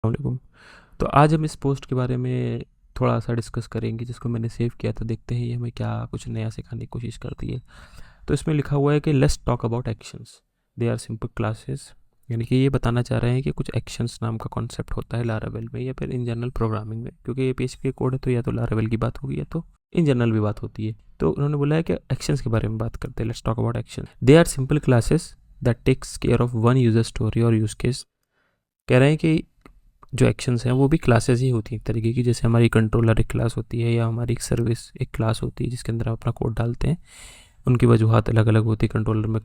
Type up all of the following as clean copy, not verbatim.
वालेकुम। तो आज हम इस पोस्ट के बारे में थोड़ा सा डिस्कस करेंगे जिसको मैंने सेव किया था। देखते हैं ये हमें क्या कुछ नया सिखाने की कोशिश करती है। तो इसमें लिखा हुआ है कि let's talk about actions, they are simple classes. यानी कि ये बताना चाह रहे हैं कि कुछ एक्शंस नाम का कॉन्सेप्ट होता है लारावेल में या फिर इन जनरल प्रोग्रामिंग में, क्योंकि ये पीएचपी के कोड है तो या तो लारावेल की बात होगी या तो इन जनरल भी बात होती है। तो उन्होंने बोला है कि एक्शंस के बारे में बात करते हैं। Let's talk about action, they are simple classes that takes care of one user story और यूज केस। कह रहे हैं कि जो एक्शंस हैं वो भी क्लासेस ही होती हैं एक तरीके की। जैसे हमारी कंट्रोलर एक क्लास होती है या हमारी एक सर्विस एक क्लास होती है जिसके अंदर हम अपना कोड डालते हैं। उनकी वजूहत अलग अलग होती है। कंट्रोलर में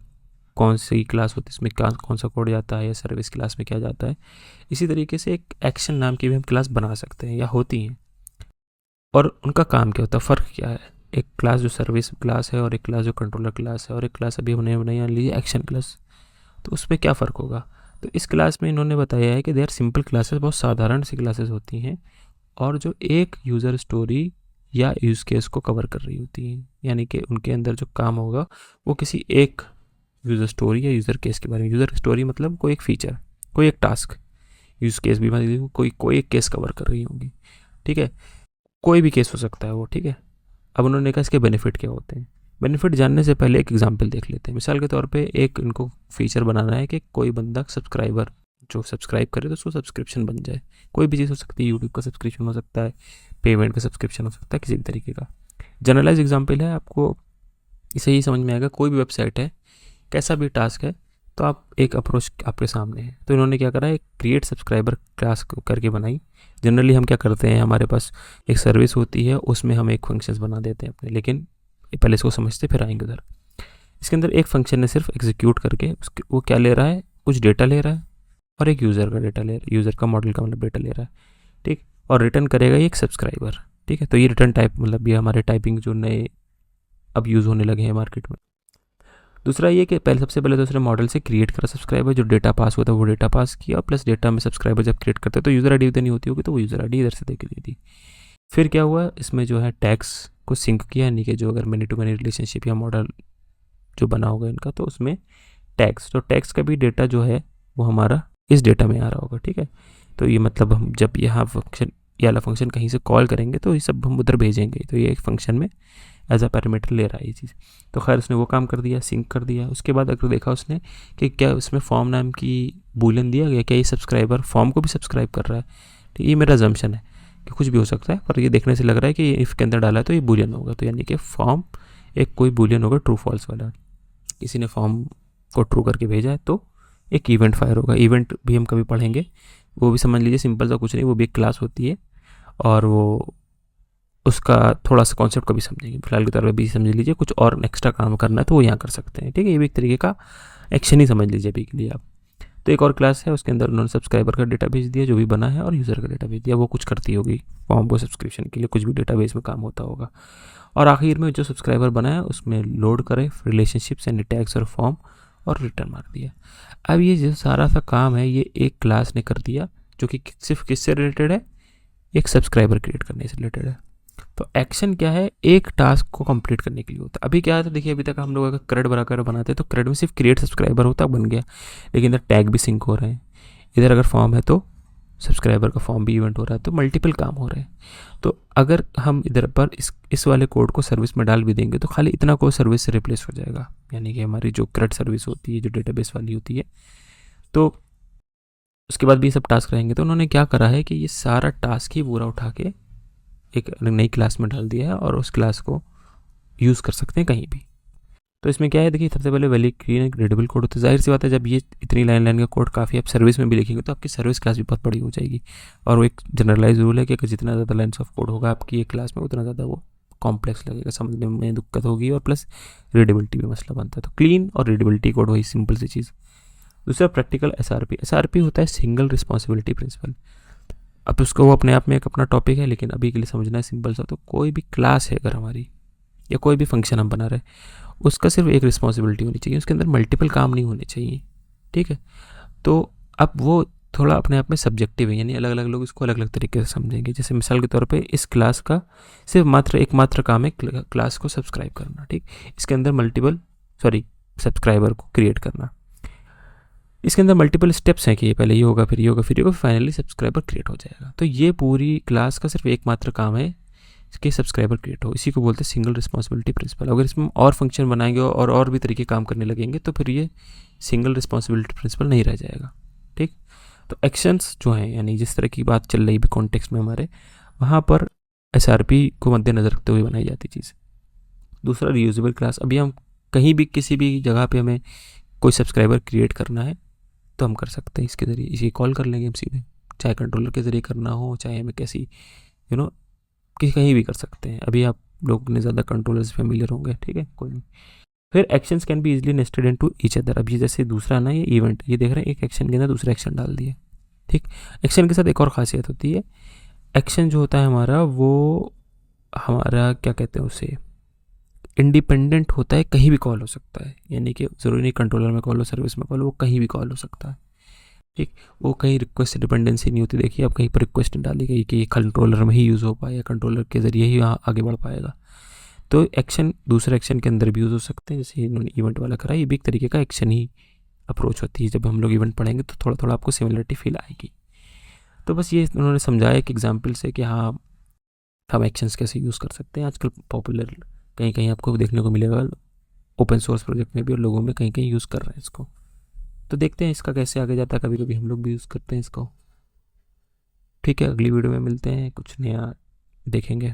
कौन सी क्लास होती है, इसमें कौन सा कोड जाता है, या सर्विस क्लास में क्या जाता है। इसी तरीके से एक एक्शन नाम की भी हम क्लास बना सकते हैं या होती हैं। और उनका काम क्या होता है, फ़र्क क्या है। एक क्लास जो सर्विस क्लास है और एक क्लास जो कंट्रोलर क्लास है और एक क्लास अभी हमने बनाई लीजिए एक्शन क्लास, तो उसमें क्या फ़र्क होगा। तो इस क्लास में इन्होंने बताया है कि दे आर सिंपल क्लासेस, बहुत साधारण सी क्लासेस होती हैं और जो एक यूज़र स्टोरी या यूज़ केस को कवर कर रही होती हैं। यानी कि उनके अंदर जो काम होगा वो किसी एक यूज़र स्टोरी या यूज़र केस के बारे में। यूज़र स्टोरी मतलब कोई एक फीचर, कोई एक टास्क। यूज़ केस भी मतलब कोई एक केस कवर कर रही होगी। ठीक है, कोई भी केस हो सकता है वो। ठीक है, अब उन्होंने कहा इसके बेनिफिट क्या होते हैं। बेनिफिट जानने से पहले एक एग्जांपल देख लेते हैं। मिसाल के तौर पे एक इनको फीचर बनाना है कि कोई बंदा सब्सक्राइबर जो सब्सक्राइब करे तो उसको सब्सक्रिप्शन बन जाए। कोई भी चीज़ हो सकती है, यूट्यूब का सब्सक्रिप्शन हो सकता है, पेमेंट का सब्सक्रिप्शन हो सकता है, किसी भी तरीके का। जनरलाइज एग्जाम्पल है, आपको इसे ही समझ में आएगा। कोई भी वेबसाइट है, कैसा भी टास्क है, तो आप एक अप्रोच आपके सामने है। तो इन्होंने क्या करा, एक क्रिएट सब्सक्राइबर क्लास करके बनाई। जनरली हम क्या करते हैं, हमारे पास एक सर्विस होती है, उसमें हम एक फंक्शंस बना देते हैं अपने, लेकिन पहले इसको समझते फिर आएंगे उधर। इसके अंदर एक फंक्शन ने सिर्फ एग्जीक्यूट करके उसके वो क्या ले रहा है, कुछ डेटा ले रहा है और एक यूज़र का डेटा ले रहा है, यूज़र का मॉडल का मतलब डेटा ले रहा है। ठीक, और रिटर्न करेगा ये एक सब्सक्राइबर। ठीक है, तो ये रिटर्न टाइप मतलब ये हमारे टाइपिंग जो नए अब यूज़ होने लगे हैं मार्केट में। दूसरा ये कि पहले सबसे पहले तो उसने मॉडल से क्रिएट करा सब्सक्राइबर, जो डेटा पास होता है वो डेटा पास किया, प्लस डेटा में सब्सक्राइबर जब क्रिएट करते हैं तो यूज़र आई डी नहीं होती होगी तो वो यूज़र आई डी इधर से दे के दी थी। फिर क्या हुआ, इसमें जो है टैग्स को सिंक किया, यानी कि जो अगर मैनी टू मैनी रिलेशनशिप या मॉडल जो बना होगा इनका, तो उसमें टैग्स, तो टैग्स का भी डेटा जो है वो हमारा इस डेटा में आ रहा होगा। ठीक है, तो ये मतलब हम जब यहाँ फंक्शन ये वाला फंक्शन कहीं से कॉल करेंगे तो ये सब हम उधर भेजेंगे, तो ये एक फंक्शन में एज अ पैरामीटर ले रहा है ये चीज़। तो खैर उसने वो काम कर दिया, सिंक कर दिया। उसके बाद अगर देखा उसने कि क्या उसमें फॉर्म नाम की बूलियन दिया गया, क्या ये सब्सक्राइबर फॉर्म को भी सब्सक्राइब कर रहा है। तो ये मेरा जम्पशन है कि कुछ भी हो सकता है, पर ये देखने से लग रहा है कि इफ़ के अंदर डाला है तो ये बूलियन होगा। तो यानी कि फॉर्म एक कोई बूलियन होगा, ट्रू फॉल्स वाला। किसी ने फॉर्म को ट्रू करके भेजा है तो एक इवेंट फायर होगा। इवेंट भी हम कभी पढ़ेंगे, वो भी समझ लीजिए सिंपल सा कुछ नहीं, वो भी एक क्लास होती है और वो उसका थोड़ा सा कॉन्सेप्ट कभी समझेंगे। फिलहाल के तौर पर भी समझ लीजिए, कुछ और एक्स्ट्रा काम करना है तो वो यहाँ कर सकते हैं। ठीक है, ये भी एक तरीके का एक्शन ही समझ लीजिए अभी के लिए आप। तो एक और क्लास है, उसके अंदर उन्होंने सब्सक्राइबर का डेटा भेज दिया जो भी बना है, और यूज़र का डेटा भेज दिया, वो कुछ करती होगी फॉर्म को सब्सक्रिप्शन के लिए, कुछ भी डेटाबेस में काम होता होगा। और आखिर में जो सब्सक्राइबर बना है उसमें लोड करे रिलेशनशिप्स एंड टैग्स और फॉर्म, और रिटर्न मार दिया। अब ये जो सारा सा काम है ये एक क्लास ने कर दिया, जो कि सिर्फ किससे रिलेटेड है, एक सब्सक्राइबर क्रिएट करने से रिलेटेड है। तो एक्शन क्या है, एक टास्क को कंप्लीट करने के लिए होता है। अभी क्या है, देखिए अभी तक हम लोग अगर क्रेड बनाकर बनाते हैं तो क्रेड में सिर्फ क्रिएट सब्सक्राइबर होता बन गया, लेकिन इधर टैग भी सिंक हो रहे हैं। इधर अगर फॉर्म है तो सब्सक्राइबर का फॉर्म भी इवेंट हो रहा है, तो मल्टीपल काम हो रहे हैं। तो अगर हम इधर पर इस वाले कोड को सर्विस में डाल भी देंगे तो खाली इतना कोड सर्विस से रिप्लेस हो जाएगा, यानी कि हमारी जो क्रेड सर्विस होती है जो डेटाबेस वाली होती है। तो उसके बाद भी सब टास्क रहेंगे। तो उन्होंने क्या करा है कि ये सारा टास्क ही पूरा उठा के एक नई क्लास में डाल दिया है और उस क्लास को यूज़ कर सकते हैं कहीं भी। तो इसमें क्या है, देखिए सबसे पहले वैलिड क्लीन एक रीडेबल कोड होता है। जाहिर सी बात है, जब ये इतनी लाइन का कोड काफ़ी आप सर्विस में भी लिखेंगे तो आपकी सर्विस क्लास भी बहुत बड़ी हो जाएगी। और वो एक जनरलाइज रूल है कि अगर जितना ज़्यादा लाइन्स ऑफ कोड होगा आपकी एक क्लास में, उतना ज़्यादा वो कॉम्प्लेक्स लगेगा, समझने में दिक्कत होगी, और प्लस रीडेबिलिटी भी मसला बनता है। तो क्लीन और रीडेबिलिटी कोड वही सिंपल सी चीज़। दूसरा प्रैक्टिकल एसआरपी होता है सिंगल रिस्पॉन्सिबिलिटी प्रिंसिपल। अब उसको वो अपने आप में एक अपना टॉपिक है, लेकिन अभी के लिए समझना है सिंपल सा। तो कोई भी क्लास है अगर हमारी, या कोई भी फंक्शन हम बना रहे हैं, उसका सिर्फ एक रिस्पॉन्सिबिलिटी होनी चाहिए, उसके अंदर मल्टीपल काम नहीं होने चाहिए। ठीक है, तो अब वो थोड़ा अपने आप में सब्जेक्टिव है, यानी अलग अलग लोग इसको अलग अलग तरीके से समझेंगे। जैसे मिसाल के तौर पे इस क्लास का सिर्फ एकमात्र काम है क्लास को सब्सक्राइब करना। ठीक, इसके अंदर सब्सक्राइबर को क्रिएट करना। इसके अंदर मल्टीपल स्टेप्स हैं कि ये पहले ये होगा, फिर ये होगा, फिर ये होगा, फाइनली सब्सक्राइबर क्रिएट हो जाएगा। तो ये पूरी क्लास का सिर्फ एकमात्र काम है कि सब्सक्राइबर क्रिएट हो। इसी को बोलते हैं सिंगल रिस्पॉन्सिबिलिटी प्रिंसिपल। अगर इसमें और फंक्शन बनाएंगे और भी तरीके काम करने लगेंगे तो फिर ये सिंगल रिस्पॉन्सिबिलिटी प्रिंसिपल नहीं रह जाएगा। ठीक, तो एक्शंस जो हैं, यानी जिस तरह की बात चल रही है कॉन्टेक्स्ट में हमारे, वहाँ पर एसआरपी को मद्देनजर रखते हुए बनाई जाती चीज़। दूसरा, रीयूजेबल क्लास। अभी हम कहीं भी किसी भी जगह पे हमें कोई सब्सक्राइबर क्रिएट करना है तो हम कर सकते हैं इसके ज़रिए, इसी कॉल कर लेंगे हम सीधे, चाहे कंट्रोलर के ज़रिए करना हो, चाहे हमें कैसी यू नो कि कहीं भी कर सकते हैं। अभी आप लोग ने ज़्यादा कंट्रोलर से फेमिलियर होंगे, ठीक है, कोई नहीं। फिर actions can be easily nested into each other. अब ये जैसे दूसरा ना, ये इवेंट, ये देख रहे हैं, एक एक्शन के अंदर दूसरा एक्शन डाल दिए। ठीक, एक्शन के साथ एक और ख़ासियत होती है, एक्शन जो होता है हमारा, वो हमारा क्या कहते हैं उसे, इंडिपेंडेंट होता है, कहीं भी कॉल हो सकता है। यानी कि ज़रूरी नहीं कंट्रोलर में कॉल हो, सर्विस में कॉल हो, वो कहीं भी कॉल हो सकता है। ठीक, वो कहीं रिक्वेस्ट से डिपेंडेंसी नहीं होती। देखिए, अब कहीं पर रिक्वेस्ट डाली गई कि कंट्रोलर में ही यूज़ हो पाए या कंट्रोलर के ज़रिए ही आगे बढ़ पाएगा, तो एक्शन दूसरे एक्शन के अंदर भी यूज़ हो सकते हैं। जैसे इन्होंने इवेंट वाला करा, ये भी एक तरीके का एक्शन ही अप्रोच होती है। जब हम लोग इवेंट पढ़ेंगे तो थोड़ा थोड़ा आपको सिमिलरिटी फील आएगी। तो बस ये उन्होंने समझाया एक एग्जाम्पल से कि हाँ, हम एक्शंस कैसे यूज़ कर सकते हैं। आजकल पॉपुलर कहीं कहीं आपको देखने को मिलेगा, ओपन सोर्स प्रोजेक्ट में भी, और लोगों में कहीं कहीं यूज़ कर रहे हैं इसको। तो देखते हैं इसका कैसे आगे जाता है, कभी कभी हम लोग भी यूज़ करते हैं इसको। ठीक है, अगली वीडियो में मिलते हैं, कुछ नया देखेंगे।